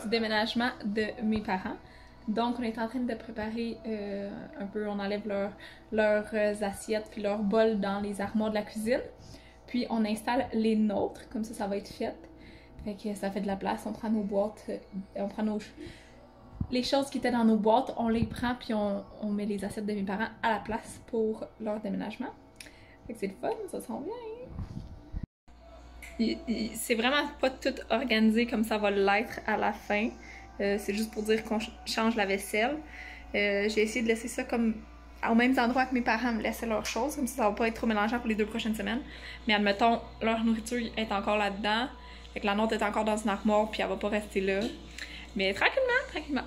du déménagement de mes parents. Donc on est en train de préparer un peu, on enlève leurs assiettes puis leurs bols dans les armoires de la cuisine. Puis on installe les nôtres, comme ça va être fait. Fait que ça fait de la place, on prend nos boîtes, on prend les choses qui étaient dans nos boîtes, on les prend puis on met les assiettes de mes parents à la place pour leur déménagement. Fait que c'est le fun, ça sent bien. C'est vraiment pas tout organisé comme ça va l'être à la fin. C'est juste pour dire qu'on change la vaisselle. J'ai essayé de laisser ça comme au même endroit que mes parents me laissaient leurs choses, comme ça va pas être trop mélangeant pour les 2 prochaines semaines. Mais admettons, leur nourriture est encore là-dedans. Fait que la nôtre est encore dans une armoire puis elle va pas rester là. Mais tranquillement, tranquillement.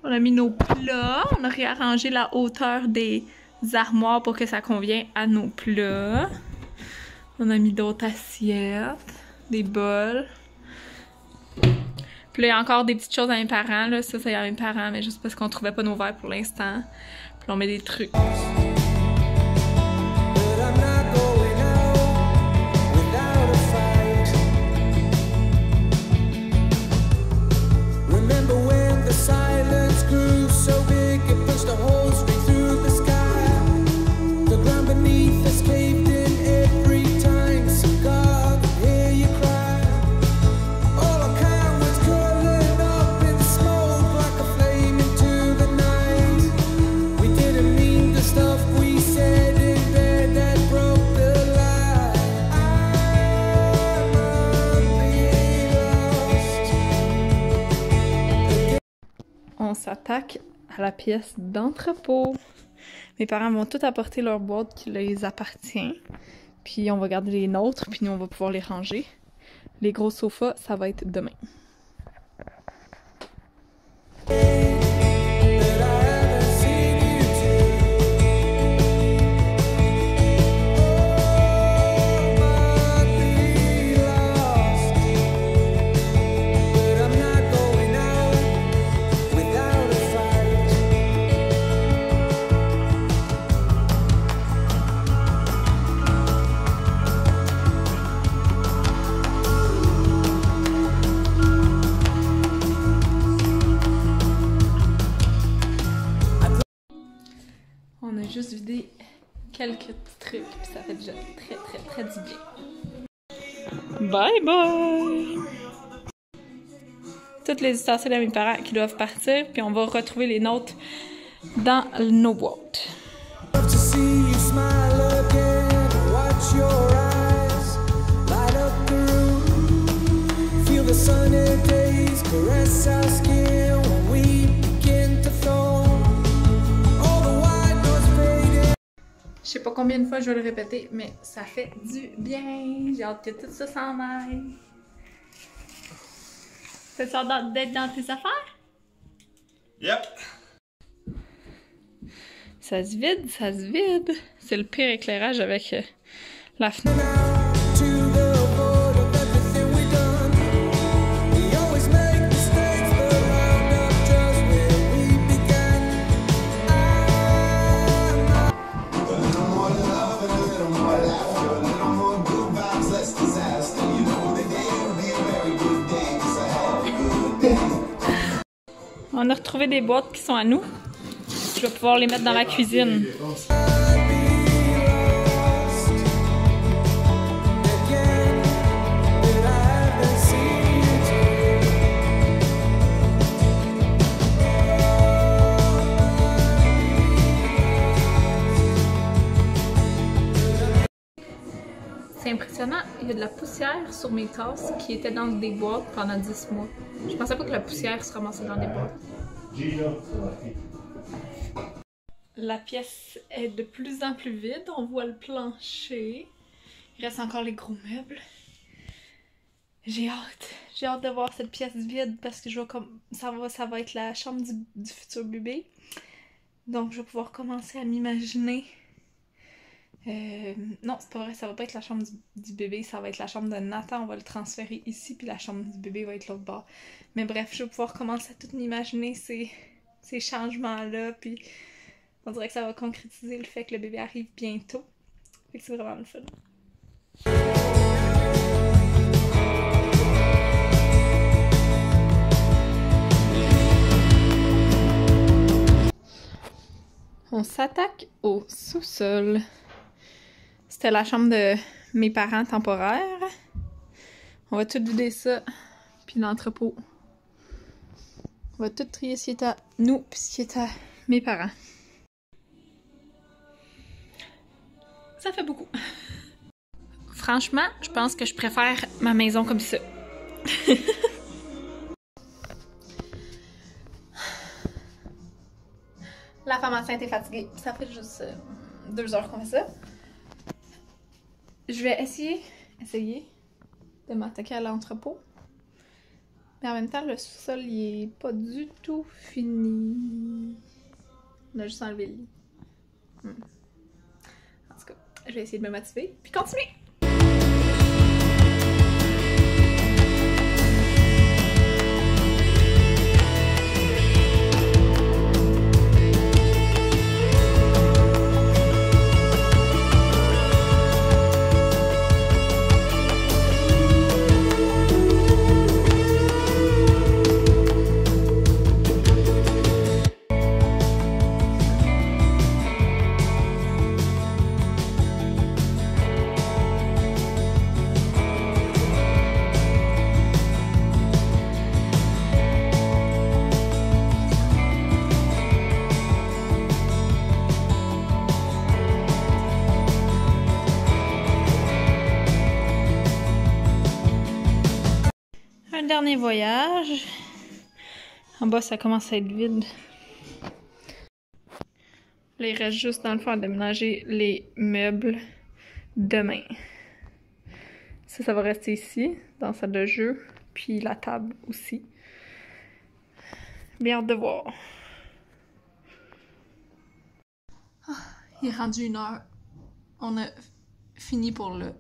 On a mis nos plats, on a réarrangé la hauteur des armoires pour que ça convienne à nos plats. On a mis d'autres assiettes, des bols. Puis là, il y a encore des petites choses à mes parents, là. Ça, c'est à mes parents, mais juste parce qu'on trouvait pas nos verres pour l'instant. Puis là, on met des trucs. On s'attaque à la pièce d'entrepôt. Mes parents vont tout apporter leur boîte qui les appartient. Puis on va garder les nôtres, puis nous on va pouvoir les ranger. Les gros sofas, ça va être demain. On a juste vidé quelques petits trucs, puis ça fait déjà très du bien. Bye bye! Toutes les ustensiles à mes parents qui doivent partir, puis on va retrouver les nôtres dans nos boîtes. Je sais pas combien de fois je vais le répéter, mais ça fait du bien. J'ai hâte que tout ça s'en aille. T'as hâte d'être dans tes affaires? Yep! Ça se vide, ça se vide. C'est le pire éclairage avec la fenêtre. On a retrouvé des boîtes qui sont à nous. Je vais pouvoir les mettre dans la cuisine. C'est impressionnant, il y a de la poussière sur mes tasses qui étaient dans des boîtes pendant 10 mois. Je pensais pas que la poussière se ramassait dans des boîtes. La pièce est de plus en plus vide. On voit le plancher. Il reste encore les gros meubles. J'ai hâte. J'ai hâte de voir cette pièce vide parce que je vois comme ça va être la chambre du futur bébé. Donc je vais pouvoir commencer à m'imaginer. Non, c'est pas vrai, ça va pas être la chambre du bébé, ça va être la chambre de Nathan. On va le transférer ici, puis la chambre du bébé va être l'autre bord. Mais bref, je vais pouvoir commencer à tout m'imaginer ces changements-là, puis on dirait que ça va concrétiser le fait que le bébé arrive bientôt. Fait que c'est vraiment le fun. On s'attaque au sous-sol. C'était la chambre de mes parents temporaires. On va tout vider ça, puis l'entrepôt. On va tout trier ce qui est à nous, puis ce qui est à mes parents. Ça fait beaucoup. Franchement, je pense que je préfère ma maison comme ça. La femme enceinte est fatiguée. Ça fait juste 2 heures qu'on fait ça. Je vais essayer de m'attaquer à l'entrepôt. Mais en même temps, le sous-sol, il est pas du tout fini. On a juste enlevé le lit. En tout cas, je vais essayer de me motiver, puis continuer! Un dernier voyage. En bas, ça commence à être vide. Là, il reste juste dans le fond à déménager les meubles demain. Ça va rester ici, dans la salle de jeu. Puis la table aussi. Bien hâte de voir. Il est rendu 1h. On a fini pour le...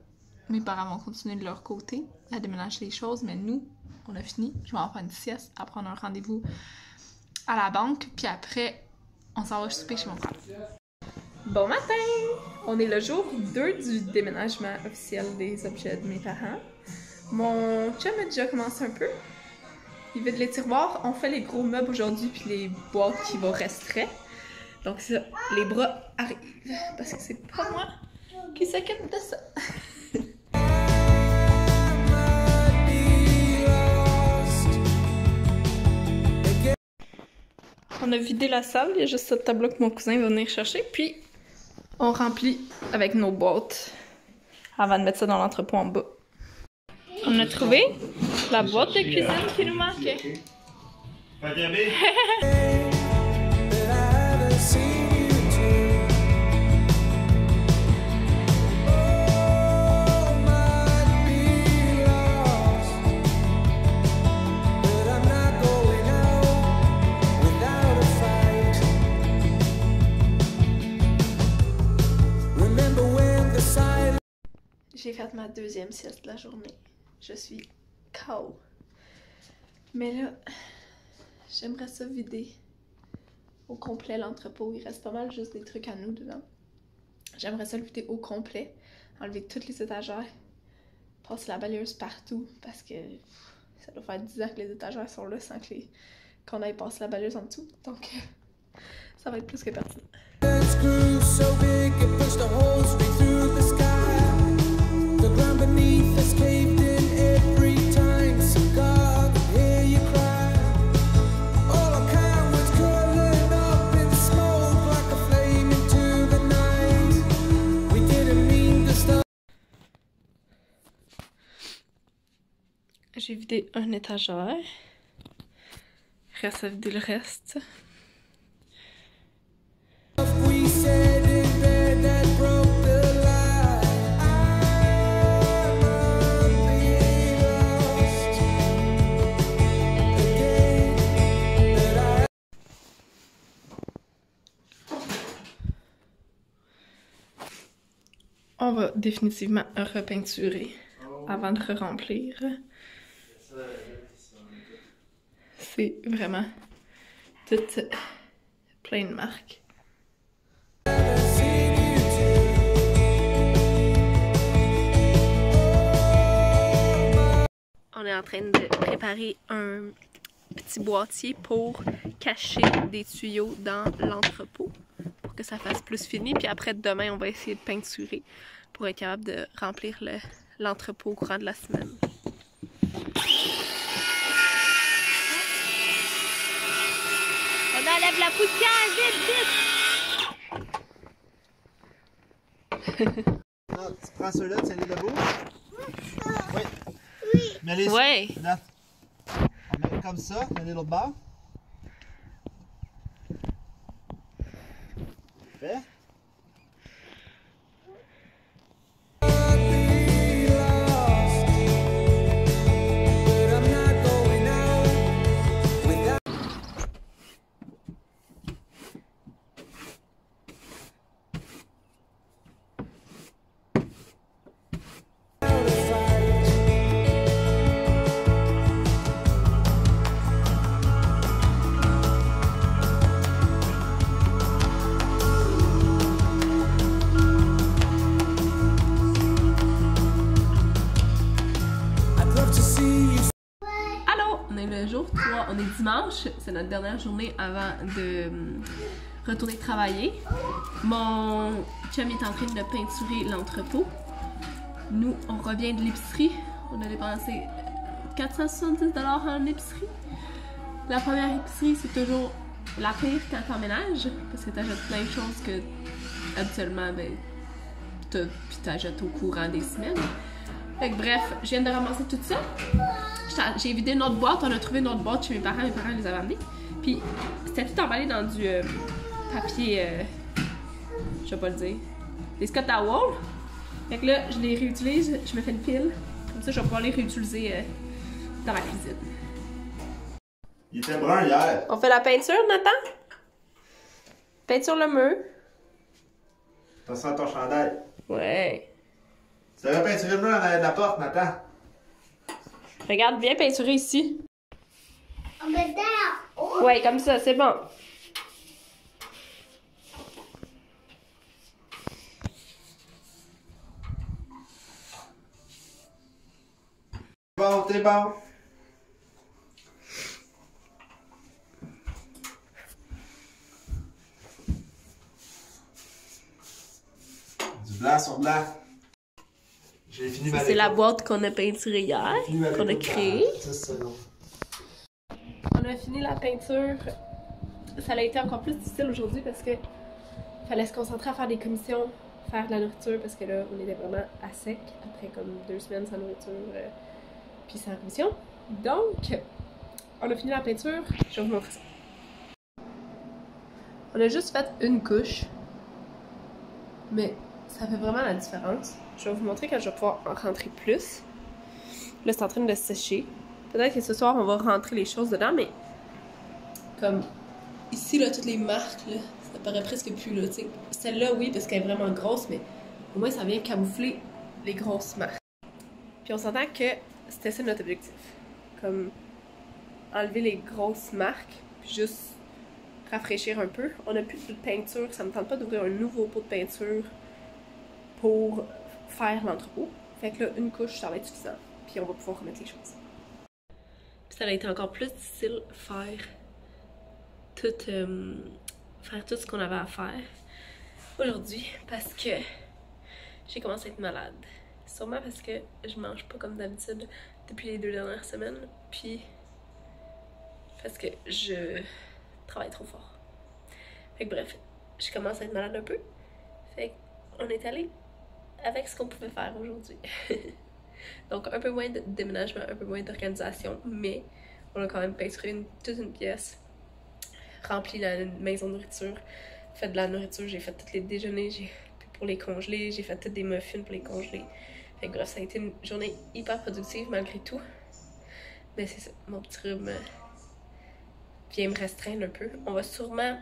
Mes parents vont continuer de leur côté à déménager les choses, mais nous, on a fini. Je vais en faire une sieste, à prendre un rendez-vous à la banque, puis après, on s'en va souper chez mon frère. Bon matin! On est le jour 2 du déménagement officiel des objets de mes parents. Mon chum a déjà commencé un peu. Il vide les tiroirs. On fait les gros meubles aujourd'hui, puis les boîtes qui vont rester. Donc ça, les bras arrivent, parce que c'est pas moi qui s'occupe de ça. On a vidé la salle, il y a juste cette table-là que mon cousin va venir chercher, puis on remplit avec nos boîtes avant de mettre ça dans l'entrepôt en bas. On a trouvé la boîte de cuisine qui nous manquait. J'ai fait ma 2e sieste de la journée. Je suis KO. Mais là, j'aimerais ça vider au complet l'entrepôt. Il reste pas mal juste des trucs à nous dedans. J'aimerais ça le vider au complet, enlever toutes les étagères, passer la balayeuse partout parce que ça doit faire 10 ans que les étagères sont là sans qu'on aille passer la balayeuse en dessous. Donc, ça va être plus que pertinent. J'ai vidé un étagère. Il Reste à vider le reste. On va définitivement repeinturer avant de re-remplir. C'est vraiment tout plein de marques. On est en train de préparer un petit boîtier pour cacher des tuyaux dans l'entrepôt pour que ça fasse plus fini. Puis après, demain, on va essayer de peinturer pour être capable de remplir l'entrepôt au courant de la semaine. On enlève la poussière, vite, vite! Non, tu prends ceux-là, tu les debout? Oui. Mais les là. On met comme ça, on met l'autre bord. Fait. Le jour 3, on est dimanche, c'est notre dernière journée avant de retourner travailler. Mon chum est en train de peinturer l'entrepôt. Nous, on revient de l'épicerie. On a dépensé 470 $ en épicerie. La première épicerie, c'est toujours la pire quand t'emménages, parce que t'achètes plein de choses que habituellement, ben, t'achètes au courant des semaines. Fait que bref, je viens de ramasser tout ça. J'ai vidé une autre boîte, on a trouvé une autre boîte chez mes parents les avaient amenés. Puis c'était tout emballé dans du papier, je vais pas le dire, des Scott Towel. Fait que là, je les réutilise, je me fais une pile. Comme ça, je vais pouvoir les réutiliser dans ma cuisine. Il était brun hier. On fait la peinture, Nathan? Peinture le mur. Attention à ton chandail. Ouais. Tu devrais peinturer le mur en arrière de la porte, Nathan. Regarde, viens peinturer ici. On met dedans. Ouais, comme ça, c'est bon. Bon, t'es bon. Du blanc sur blanc. J'ai fini ma C'est la boîte qu'on a peinturée hier, qu'on a créée. On a fini la peinture. Ça a été encore plus difficile aujourd'hui parce que fallait se concentrer à faire des commissions, faire de la nourriture parce que là, on était vraiment à sec après comme 2 semaines sans nourriture puis sans commission. Donc, on a fini la peinture. Je vais vous montrer ça. On a juste fait une couche, mais ça fait vraiment la différence. Je vais vous montrer quand je vais pouvoir en rentrer plus. Là, c'est en train de sécher. Peut-être que ce soir, on va rentrer les choses dedans, mais comme ici, là, toutes les marques, là, ça paraît presque plus, là, tu sais. Celle-là, oui, parce qu'elle est vraiment grosse, mais au moins, ça vient camoufler les grosses marques. Puis on s'entend que c'était ça notre objectif. Comme enlever les grosses marques, puis juste rafraîchir un peu. On n'a plus de peinture, ça me tente pas d'ouvrir un nouveau pot de peinture pour faire l'entrepôt. Fait que là, une couche, ça va être suffisant. Puis on va pouvoir remettre les choses. Puis ça a été encore plus difficile faire tout ce qu'on avait à faire aujourd'hui parce que j'ai commencé à être malade. Sûrement parce que je mange pas comme d'habitude depuis les 2 dernières semaines. Puis parce que je travaille trop fort. Fait que bref, je commence à être malade un peu. Fait qu'on est allé avec ce qu'on pouvait faire aujourd'hui. Donc un peu moins de déménagement, un peu moins d'organisation, mais On a quand même peinturé toute une pièce, rempli la maison de nourriture, fait de la nourriture, j'ai fait tous les déjeuners pour les congeler, j'ai fait toutes des muffins pour les congeler. Fait que bref, ça a été une journée hyper productive malgré tout. Mais c'est ça, mon petit rhume vient me restreindre un peu. On va sûrement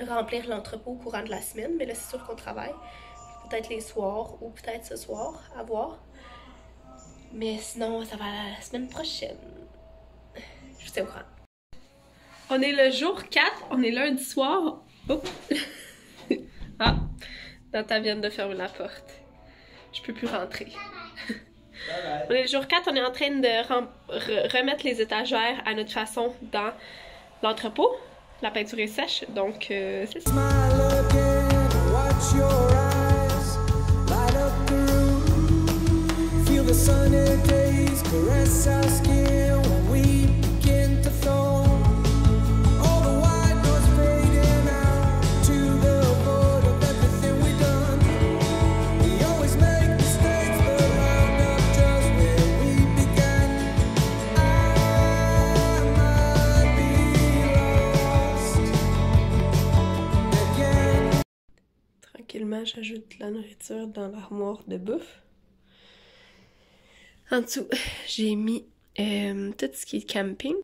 remplir l'entrepôt au courant de la semaine, mais là c'est sûr qu'on travaille. Peut-être les soirs ou peut-être ce soir, à voir. Mais sinon, ça va la semaine prochaine. Je vous tiens au courant. On est le jour 4, on est lundi soir. Oh! Ah! Nata vient de fermer la porte. Je peux plus rentrer. On est le jour 4, on est en train de remettre les étagères à notre façon dans l'entrepôt. La peinture est sèche, donc c'est ça. Tranquillement, j'ajoute la nourriture dans l'armoire de bouffe. En dessous, j'ai mis tout ce qui est camping.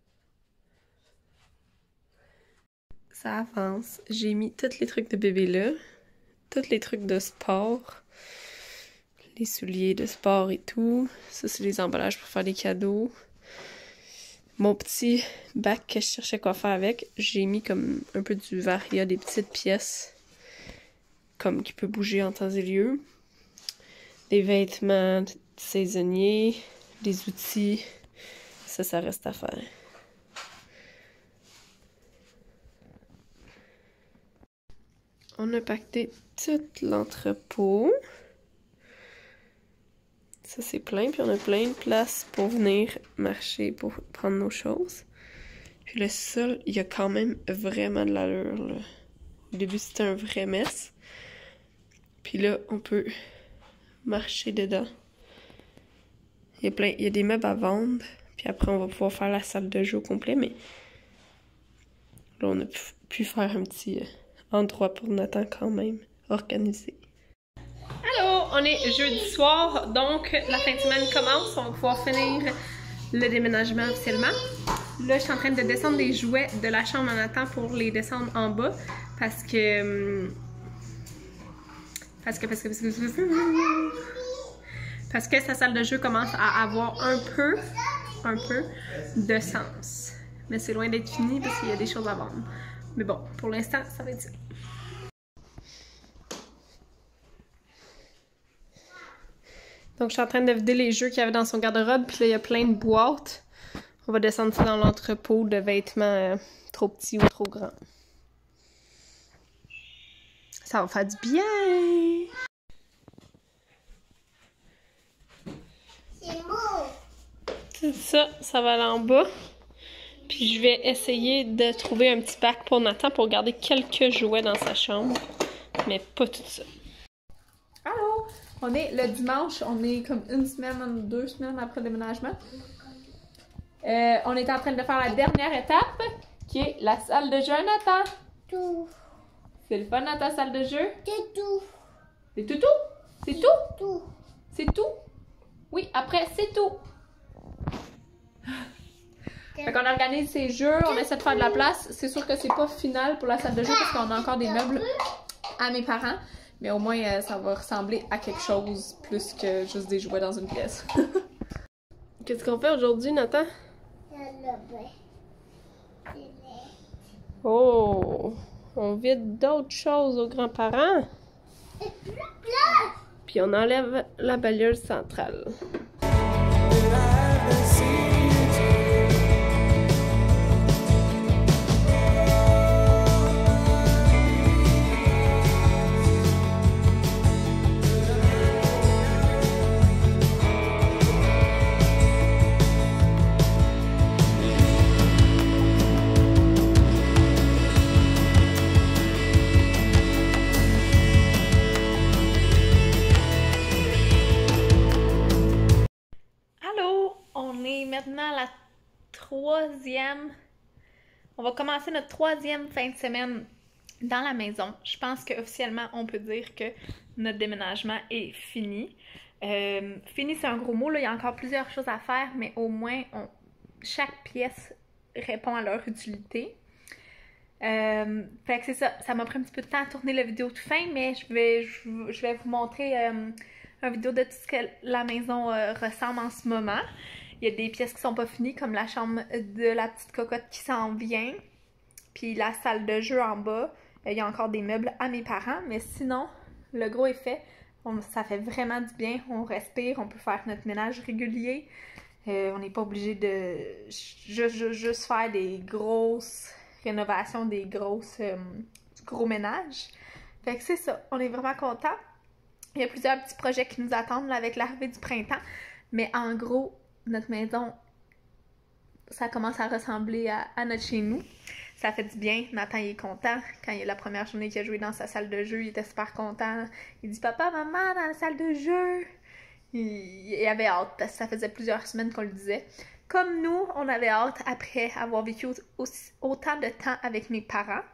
Ça avance. J'ai mis tous les trucs de bébé là. Tous les trucs de sport. Les souliers de sport et tout. Ça, c'est les emballages pour faire des cadeaux. Mon petit bac que je cherchais quoi faire avec, j'ai mis comme un peu du Varia, des petites pièces comme qui peut bouger en temps et lieu. Des vêtements saisonniers, des outils. Ça reste à faire. On a pacté tout l'entrepôt. Ça, c'est plein. Puis on a plein de place pour venir marcher, pour prendre nos choses. Puis le sol, il y a quand même vraiment de l'allure, là. Au début, c'était un vrai mess. Puis là, on peut marcher dedans. Il y a des meubles à vendre. Puis après, on va pouvoir faire la salle de jeu au complet. Mais là, on a pu faire un petit endroit pour Nathan quand même, organisé. Allô! On est jeudi soir, donc la fin de semaine commence. On va pouvoir finir le déménagement officiellement. Là, je suis en train de descendre les jouets de la chambre à Nathan pour les descendre en bas. Parce que sa salle de jeu commence à avoir un peu de sens. Mais c'est loin d'être fini parce qu'il y a des choses à vendre. Mais bon, pour l'instant, ça va être ça. Donc, je suis en train de vider les jeux qu'il y avait dans son garde-robe. Puis là, il y a plein de boîtes. On va descendre ça dans l'entrepôt de vêtements trop petits ou trop grands. Ça va faire du bien! C'est beau! C'est ça, ça va aller en bas. Puis je vais essayer de trouver un petit bac pour Nathan pour garder quelques jouets dans sa chambre. Mais pas tout ça. Allô! On est le dimanche, on est comme 1 semaine, 2 semaines après le déménagement. On est en train de faire la dernière étape, qui est la salle de jeu à Nathan. Tout. C'est le fun dans ta salle de jeu? C'est tout. C'est tout? C'est tout? Tout. C'est tout? Oui, après, c'est tout. Fait qu'on organise ces jeux, on essaie de faire de la place. C'est sûr que c'est pas final pour la salle de jeu parce qu'on a encore des meubles à mes parents. Mais au moins, ça va ressembler à quelque chose plus que juste des jouets dans une pièce. Qu'est-ce qu'on fait aujourd'hui, Nathan? Oh! On vide d'autres choses aux grands-parents. Puis on enlève la balieuse centrale. On va commencer notre 3e fin de semaine dans la maison. Je pense qu'officiellement, on peut dire que notre déménagement est fini. Fini, c'est un gros mot, là. Il y a encore plusieurs choses à faire, mais au moins, chaque pièce répond à leur utilité. Fait que c'est ça. Ça m'a pris un petit peu de temps à tourner la vidéo tout fin, mais je vais vous montrer une vidéo de tout ce que la maison ressemble en ce moment. Il y a des pièces qui sont pas finies, comme la chambre de la petite cocotte qui s'en vient. Puis la salle de jeu en bas. Il y a encore des meubles à mes parents, mais sinon, le gros est fait. Ça fait vraiment du bien. On respire, on peut faire notre ménage régulier. On n'est pas obligé de juste faire des grosses rénovations, du gros ménage. Fait que c'est ça. On est vraiment contents. Il y a plusieurs petits projets qui nous attendent là, avec l'arrivée du printemps. Mais en gros, notre maison, ça commence à ressembler à notre chez nous. Ça fait du bien. Nathan, il est content. Quand il y a la première journée qu'il a joué dans sa salle de jeu, il était super content. Il dit « Papa, maman, dans la salle de jeu! » Il avait hâte, parce que ça faisait plusieurs semaines qu'on le disait. Comme nous, on avait hâte après avoir vécu autant de temps avec mes parents.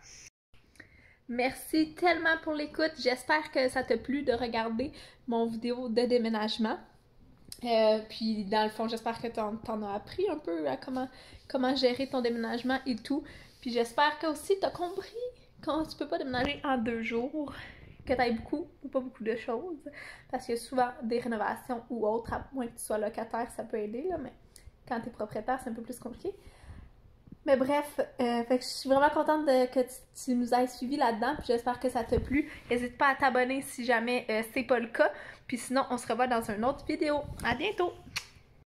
Merci tellement pour l'écoute. J'espère que ça t'a plu de regarder mon vidéo de déménagement. Puis dans le fond, j'espère que t'en as appris un peu à comment gérer ton déménagement et tout. Puis j'espère que aussi t'as compris quand tu peux pas déménager en 2 jours, que t'ailles beaucoup ou pas beaucoup de choses. Parce qu'il y a souvent des rénovations ou autres, à moins que tu sois locataire, ça peut aider, là, mais quand t'es propriétaire, c'est un peu plus compliqué. Mais bref, fait que je suis vraiment contente que tu nous aies suivis là-dedans, puis j'espère que ça t'a plu. N'hésite pas à t'abonner si jamais c'est pas le cas. Puis sinon, on se revoit dans une autre vidéo. À bientôt!